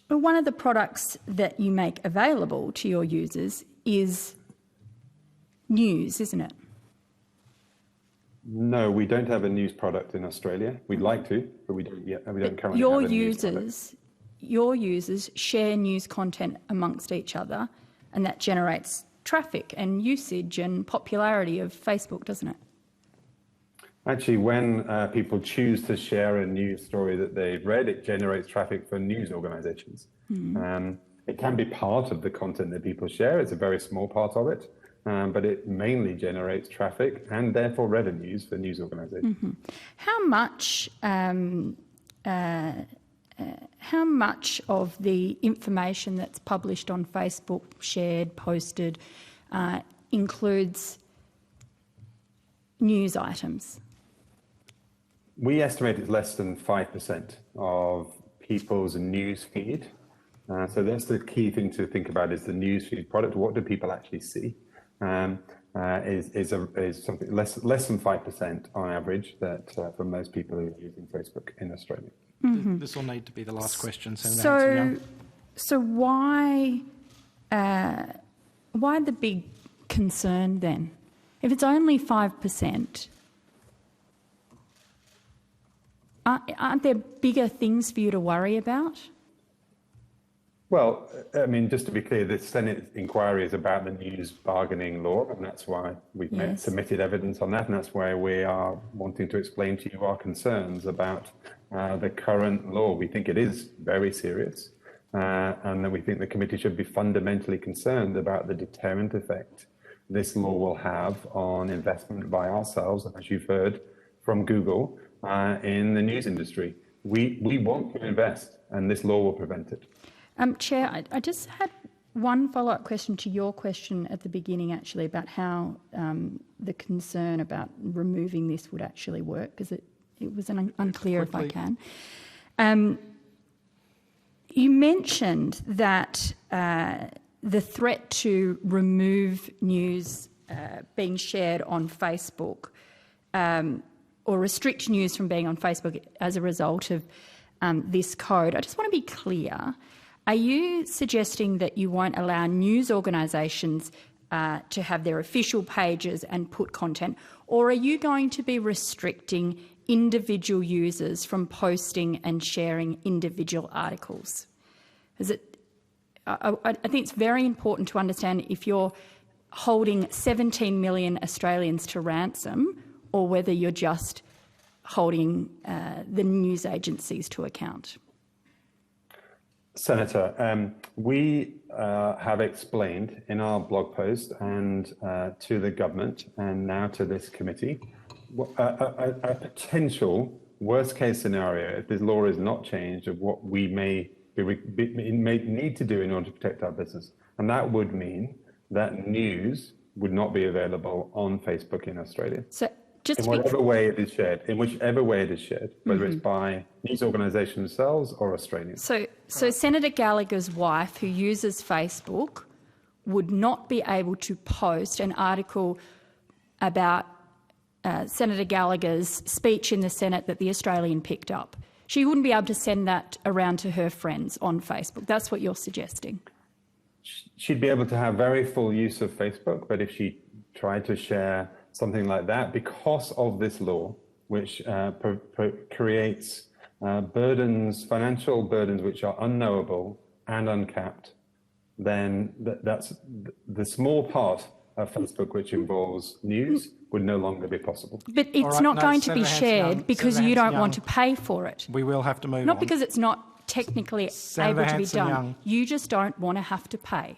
one of the products that you make available to your users is news, isn't it? No, we don't have a news product in Australia. We'd like to, but we don't yet. We don't currently have a news product. Your users share news content amongst each other, and that generates traffic and usage and popularity of Facebook, doesn't it? Actually, when people choose to share a news story that they've read, it generates traffic for news organizations. It can be part of the content that people share. It's a very small part of it, but it mainly generates traffic and therefore revenues for news organizations. How much of the information that's published on Facebook, shared, posted, includes news items? We estimate it's less than 5% of people's news feed. So that's the key thing to think about, is the news feed product. What do people actually see? Is something less than 5% on average that for most people who are using Facebook in Australia. This will need to be the last question, Senator Hanson-young. So why the big concern then? If it's only 5%, aren't there bigger things for you to worry about? Well, I mean, just to be clear, the Senate inquiry is about the news bargaining law, and that's why we've submitted evidence on that, and that's why we are wanting to explain to you our concerns about the current law. We think it is very serious, and that we think the committee should be fundamentally concerned about the deterrent effect this law will have on investment by ourselves, as you've heard from Google, in the news industry. We want to invest, and this law will prevent it. Chair, I just had one follow-up question to your question at the beginning, actually, about how the concern about removing this would actually work, because it was unclear if I can. You mentioned that the threat to remove news being shared on Facebook or restrict news from being on Facebook as a result of this code. I just want to be clear. Are you suggesting that you won't allow news organisations to have their official pages and put content, or are you going to be restricting individual users from posting and sharing individual articles? I think it's very important to understand if you're holding 17 million Australians to ransom, or whether you're just holding the news agencies to account. Senator, we have explained in our blog post and to the government and now to this committee a potential worst case scenario if this law is not changed of what we may need to do in order to protect our business. And that would mean that news would not be available on Facebook in Australia. So just in whatever way it is shared, in whichever way it is shared, whether it's by news organisations themselves or Australians. So Senator Gallagher's wife, who uses Facebook, would not be able to post an article about Senator Gallagher's speech in the Senate that The Australian picked up. She wouldn't be able to send that around to her friends on Facebook. That's what you're suggesting. She'd be able to have very full use of Facebook, but if she tried to share something like that, because of this law, which creates financial burdens which are unknowable and uncapped, then that's the small part of Facebook which involves news would no longer be be But it's not going to be shared because you don't want to pay for it. We will have to move on. Not because it's not technically able to be done. You just don't want to have to pay.